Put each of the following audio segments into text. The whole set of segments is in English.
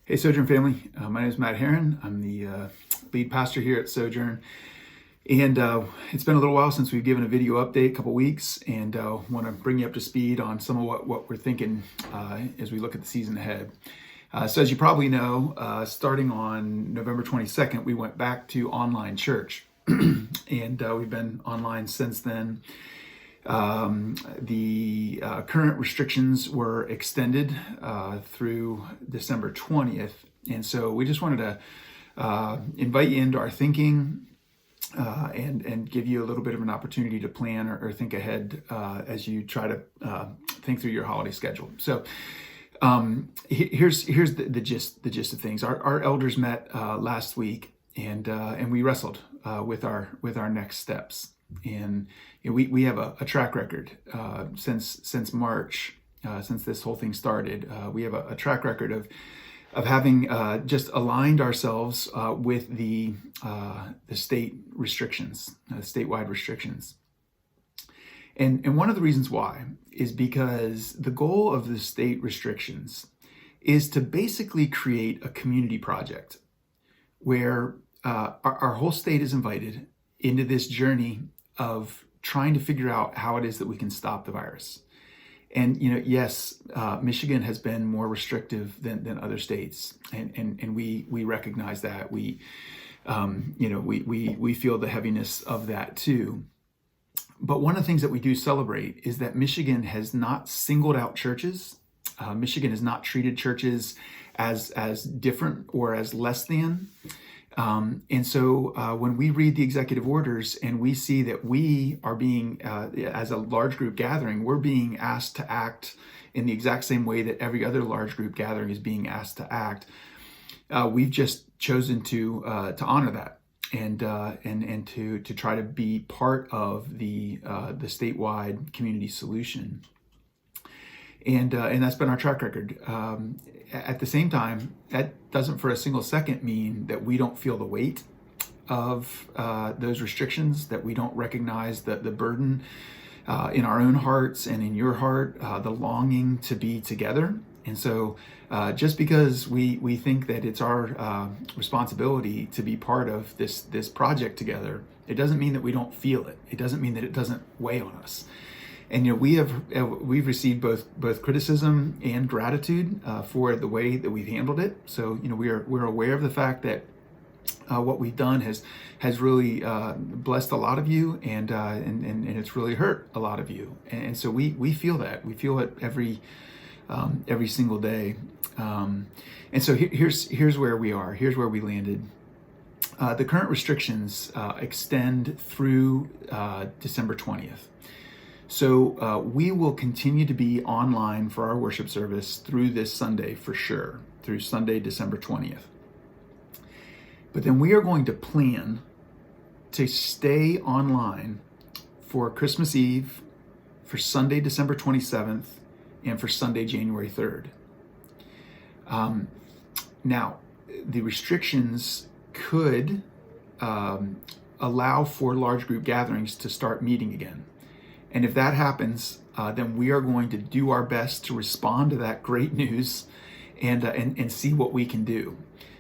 Hey, Sojourn family. My name is Matt Heron. I'm the lead pastor here at Sojourn. And it's been a little while since we've given a video update, a couple weeks, and want to bring you up to speed on some of what we're thinking as we look at the season ahead. So as you probably know, starting on November 22nd, we went back to online church. And we've been online since then. The current restrictions were extended through December 20th. And so we just wanted to invite you into our thinking and give you a little bit of an opportunity to plan or think ahead as you try to think through your holiday schedule. So here's the gist of things. Our elders met last week and we wrestled with our next steps. And we have a track record since March, since this whole thing started. We have a track record of having just aligned ourselves with the state restrictions, statewide restrictions. And one of the reasons why is because the goal of the state restrictions is to basically create a community project where our whole state is invited into this journey of trying to figure out how it is that we can stop the virus. And yes, Michigan has been more restrictive than other states, and we recognize that. We feel the heaviness of that too. But one of the things that we do celebrate is that Michigan has not singled out churches. Michigan has not treated churches as different or as less than. And so when we read the executive orders and we see that we are being, as a large group gathering, we're being asked to act in the exact same way that every other large group gathering is being asked to act, we've just chosen to honor that and to try to be part of the statewide community solution. And that's been our track record. At the same time, that doesn't for a single second mean that we don't feel the weight of those restrictions, that we don't recognize the burden in our own hearts and in your heart, the longing to be together. And so just because we think that it's our responsibility to be part of this project together, it doesn't mean that we don't feel it. It doesn't mean that it doesn't weigh on us. And we've received both criticism and gratitude for the way that we've handled it. So we're aware of the fact that what we've done has really blessed a lot of you, and it's really hurt a lot of you. And so we feel that. We feel it every single day. And so here's where we are. Here's where we landed. The current restrictions extend through December 20th. So we will continue to be online for our worship service through this Sunday for sure, through Sunday, December 20th. But then we are going to plan to stay online for Christmas Eve, for Sunday, December 27th, and for Sunday, January 3rd. Now, the restrictions could allow for large group gatherings to start meeting again. And if that happens, then we are going to do our best to respond to that great news and see what we can do.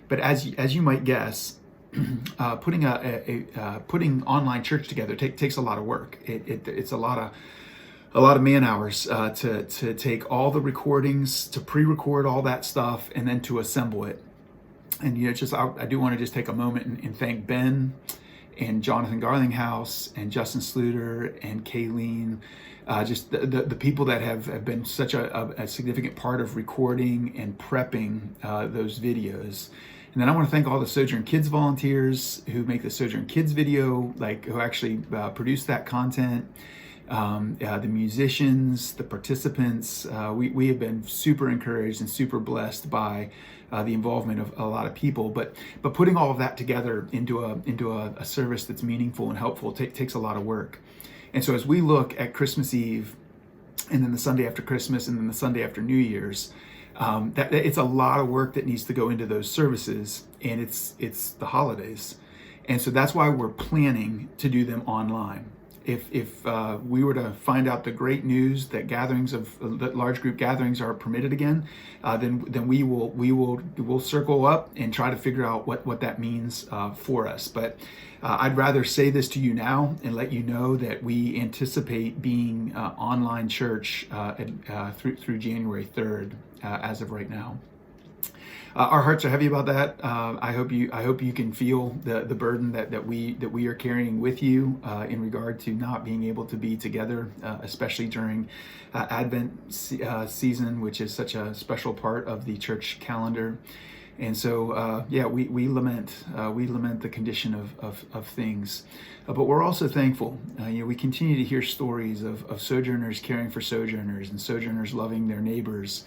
But as you might guess, putting online church together takes a lot of work. It's a lot of man hours to take all the recordings, to pre-record all that stuff, and then to assemble it. And I do want to just take a moment and thank Ben and Jonathan Garlinghouse and Justin Sluter and Kayleen, just the people that have been such a significant part of recording and prepping those videos. And then I want to thank all the Sojourn Kids volunteers who make the Sojourn Kids video, who actually produce that content, the musicians, the participants. We have been super encouraged and super blessed by the involvement of a lot of people, but putting all of that together into a service that's meaningful and helpful takes a lot of work. And so as we look at Christmas Eve, and then the Sunday after Christmas, and then the Sunday after New Year's, that it's a lot of work that needs to go into those services, and it's the holidays, and so that's why we're planning to do them online. if we were to find out the great news that that large group gatherings are permitted again, then we'll circle up and try to figure out what that means for us. But I'd rather say this to you now and let you know that we anticipate being online church through January 3rd as of right now. Our hearts are heavy about that. I hope you can feel the burden that we are carrying with you in regard to not being able to be together, especially during Advent season, which is such a special part of the church calendar. And so, we lament the condition of things, but we're also thankful. We continue to hear stories of sojourners caring for sojourners and sojourners loving their neighbors.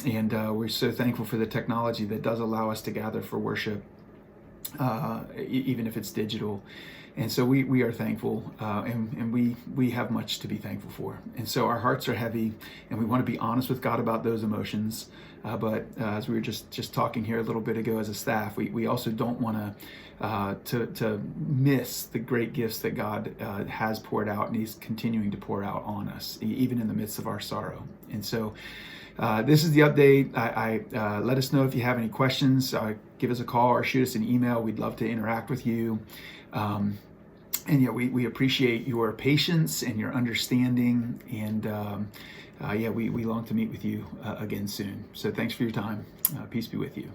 And we're so thankful for the technology that does allow us to gather for worship, even if it's digital. And so we are thankful, and we have much to be thankful for. And so our hearts are heavy, and we want to be honest with God about those emotions. But as we were just talking here a little bit ago as a staff, we also don't want to miss the great gifts that God has poured out, and He's continuing to pour out on us, even in the midst of our sorrow. And so this is the update. I let us know if you have any questions. Give us a call or shoot us an email. We'd love to interact with you. And we appreciate your patience and your understanding. And we long to meet with you again soon. So thanks for your time. Peace be with you.